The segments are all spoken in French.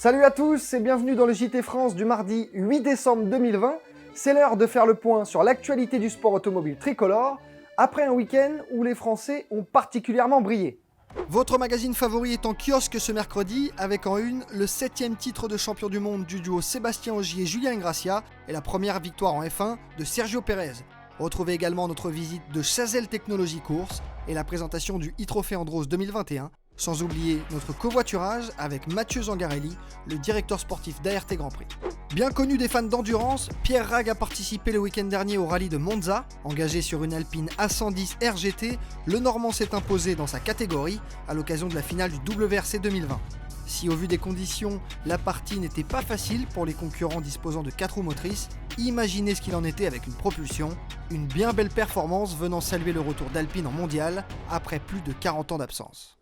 Salut à tous et bienvenue dans le JT France du mardi 8 décembre 2020. C'est l'heure de faire le point sur l'actualité du sport automobile tricolore, après un week-end où les Français ont particulièrement brillé. Votre magazine favori est en kiosque ce mercredi, avec en une le 7e titre de champion du monde du duo Sébastien Ogier et Julien Ingrassia et la première victoire en F1 de Sergio Pérez. Retrouvez également notre visite de Chazelle Technologies Course et la présentation du e-Trophy Andros 2021, sans oublier notre covoiturage avec Mathieu Zangarelli, le directeur sportif d'ART Grand Prix. Bien connu des fans d'endurance, Pierre Ragg a participé le week-end dernier au rallye de Monza. Engagé sur une Alpine A110 RGT, le Normand s'est imposé dans sa catégorie à l'occasion de la finale du WRC 2020. Si au vu des conditions, la partie n'était pas facile pour les concurrents disposant de 4 roues motrices, imaginez ce qu'il en était avec une propulsion, une bien belle performance venant saluer le retour d'Alpine en mondial après plus de 40 ans d'absence.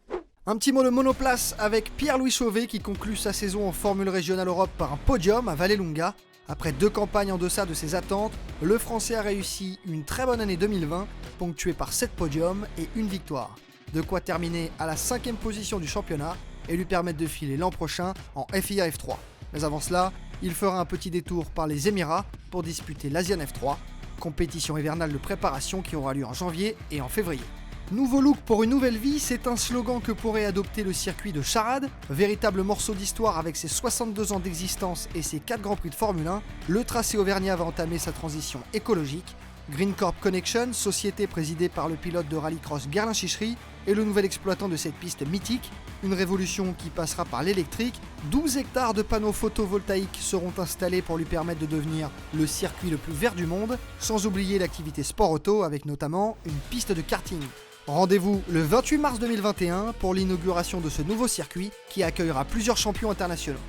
Un petit mot de monoplace avec Pierre-Louis Chauvet qui conclut sa saison en Formule Régionale Europe par un podium à Vallelunga. Après 2 campagnes en deçà de ses attentes, le Français a réussi une très bonne année 2020, ponctuée par 7 podiums et une victoire. De quoi terminer à la 5e position du championnat et lui permettre de filer l'an prochain en FIA F3. Mais avant cela, il fera un petit détour par les Émirats pour disputer l'Asian F3, compétition hivernale de préparation qui aura lieu en janvier et en février. Nouveau look pour une nouvelle vie, c'est un slogan que pourrait adopter le circuit de Charade. Véritable morceau d'histoire avec ses 62 ans d'existence et ses 4 Grands Prix de Formule 1, le tracé auvergnat va entamer sa transition écologique. Green Corp Connection, société présidée par le pilote de rallycross Gerlin Chichery, est le nouvel exploitant de cette piste mythique. Une révolution qui passera par l'électrique. 12 hectares de panneaux photovoltaïques seront installés pour lui permettre de devenir le circuit le plus vert du monde, sans oublier l'activité sport auto avec notamment une piste de karting. Rendez-vous le 28 mars 2021 pour l'inauguration de ce nouveau circuit qui accueillera plusieurs champions internationaux.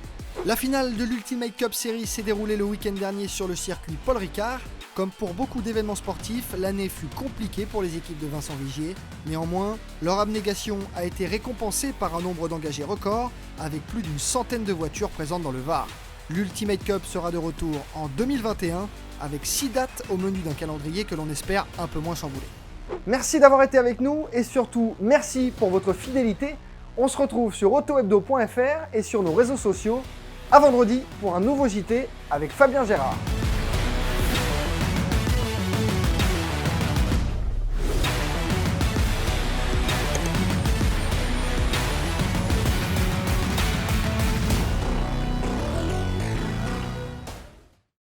La finale de l'Ultimate Cup Series s'est déroulée le week-end dernier sur le circuit Paul Ricard. Comme pour beaucoup d'événements sportifs, l'année fut compliquée pour les équipes de Vincent Vigier. Néanmoins, leur abnégation a été récompensée par un nombre d'engagés record, avec plus d'une centaine de voitures présentes dans le Var. L'Ultimate Cup sera de retour en 2021, avec 6 dates au menu d'un calendrier que l'on espère un peu moins chamboulé. Merci d'avoir été avec nous et surtout merci pour votre fidélité. On se retrouve sur autohebdo.fr et sur nos réseaux sociaux. À vendredi pour un nouveau JT avec Fabien Gérard.